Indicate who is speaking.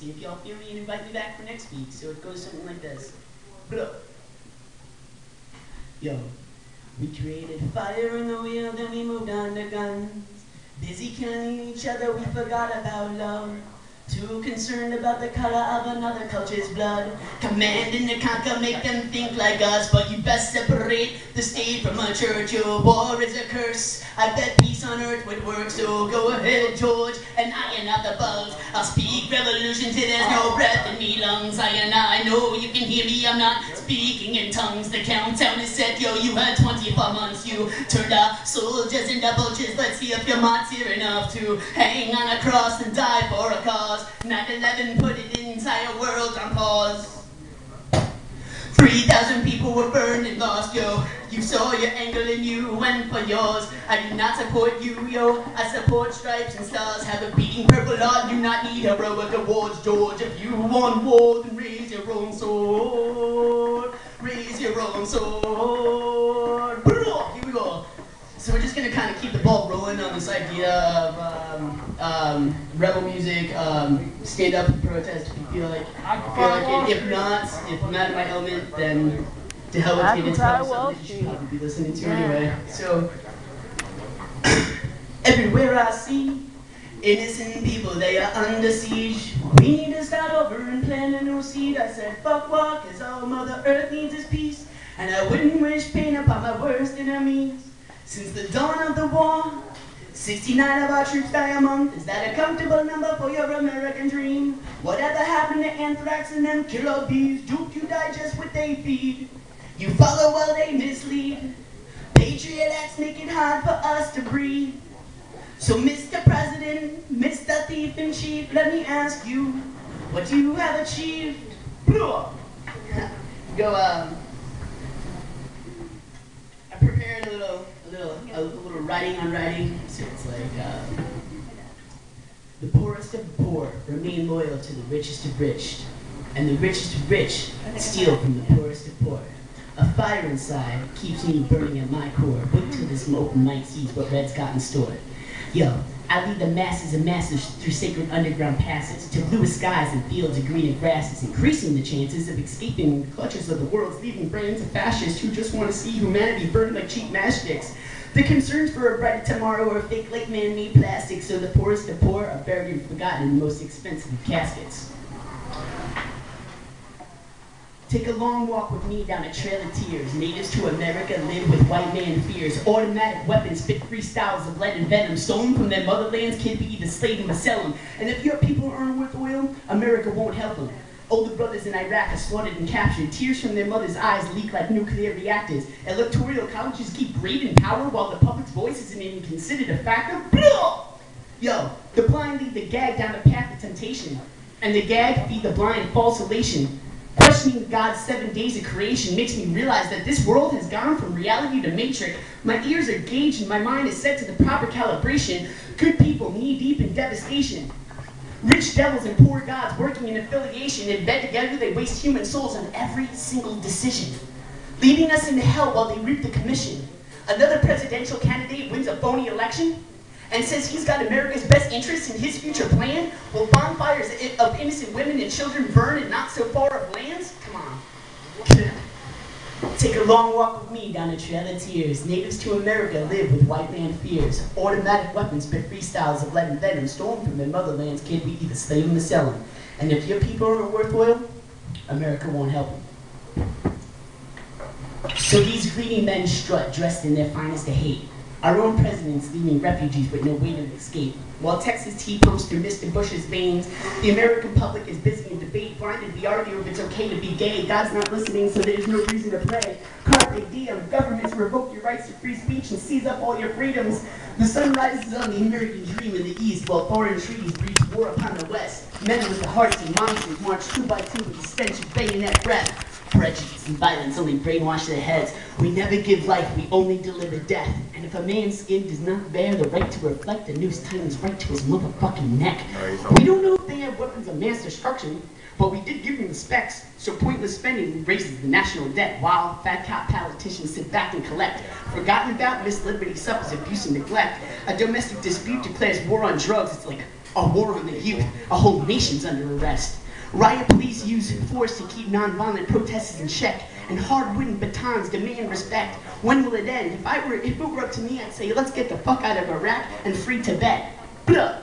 Speaker 1: See if y'all feel me and invite me back for next week. So it goes something like this. Blah. Yo, we created fire in the wheel, then we moved on to guns. Busy killing each other, we forgot about love. Too concerned about the color of another culture's blood. Commanding to conquer, make them think like us. But you best separate the state from a church. Your war is a curse. I bet peace on earth would work. So go ahead, George, and iron out the bugs. I'll speak revolution till there's no breath in me lungs. I know you can hear me, I'm not speaking in tongues. The countdown is set, yo, you had 24 months. You turned out soldiers into vultures. Let's see if you're martyr enough to hang on a cross and die for a cause. 9/11 put the entire world on pause. 3,000 people were burned and lost, yo. You saw your angle and you went for yours. I do not support you, yo. I support stripes and stars. Have a beating purple heart. Do not need heroic awards, George. If you want war, then raise your own sword. Raise your own sword. Here we go. So we're just gonna kind of keep the ball rolling on this idea of rebel music, stand up and protest if you feel like it. If not in my element, then to hell with it. It's probably something that you should probably be listening to anyway. So everywhere I see innocent people, they are under siege. We need to start over and plant a new seed. I said fuck war, 'cause all Mother Earth needs is peace, and I wouldn't wish pain upon my worst enemies. Since the dawn of the war, 69 of our troops die a month. Is that a comfortable number for your American dream? Whatever happened to anthrax and them killer bees? Duke, you digest what they feed. You follow while they mislead. Patriot Acts make it hard for us to breathe. So Mr. President, Mr. Thief in Chief, let me ask you, what you have achieved? Go, I prepared a little writing on writing. So it's like, the poorest of the poor remain loyal to the richest of rich, and the richest of rich steal from the poorest of poor. A fire inside keeps me burning at my core. Wait till the smoke might sees what Red's got in store. Yo, I lead the masses and masters through sacred underground passes to bluer skies and fields of greener grasses, increasing the chances of escaping the clutches of the world's leaving brains of fascists who just want to see humanity burned like cheap matchsticks. The concerns for a brighter tomorrow are fake like man-made plastic, so the poorest of poor are buried and forgotten in the most expensive of caskets. Take a long walk with me down a trail of tears. Natives to America live with white man fears. Automatic weapons fit freestyles of lead and venom. Stolen from their motherlands, kid, we either slave them or sell them. And if your people aren't worth oil, America won't help them. Older brothers in Iraq are slaughtered and captured. Tears from their mothers' eyes leak like nuclear reactors. Electoral colleges keep raiding power while the public's voice isn't even considered a factor. Yo, the blind lead the gag down the path of temptation. And the gag feed the blind false elation. Questioning God's 7 days of creation makes me realize that this world has gone from reality to matrix. My ears are gauged and my mind is set to the proper calibration. Good people knee deep in devastation. Rich devils and poor gods working in affiliation. In bed together they waste human souls on every single decision, leading us into hell while they reap the commission. Another presidential candidate wins a phony election and says he's got America's best interests in his future plan, while bonfires of innocent women and children burn in not so far off lands? Come on. Take a long walk with me down a trail of tears. Natives to America live with white man fears. Automatic weapons spit freestyles of lead and venom. Stolen from their motherlands, kid, we either slave them or sell them. And if your people aren't worth oil, America won't help them. So these greedy men strut, dressed in their finest of hate. Our own president's leaving refugees with no way to escape. While Texas tea pumps through Mr. Bush's veins, the American public is busy in debate, blinded. We argue if it's okay to be gay. God's not listening, so there's no reason to pray. Carpe diem, governments revoke your rights to free speech and seize up all your freedoms. The sun rises on the American dream in the east, while foreign treaties breach war upon the west. Men with the hearts of monsters march 2 by 2 with the stench of bayonet breath. Prejudice and violence only brainwash their heads. We never give life, we only deliver death. And if a man's skin does not bear the right to reflect, the noose tightens right to his motherfucking neck. We don't know if they have weapons of mass destruction, but we did give them the specs, so pointless spending raises the national debt, while fat cop politicians sit back and collect. Forgotten about, Miss Liberty suffers abuse and neglect. A domestic dispute declares war on drugs. It's like, A war on the youth, a whole nation's under arrest. Riot police use force to keep nonviolent protesters in check, and hard-wooden batons demand respect. When will it end? If it were up to me, I'd say, let's get the fuck out of Iraq and free Tibet. Blah.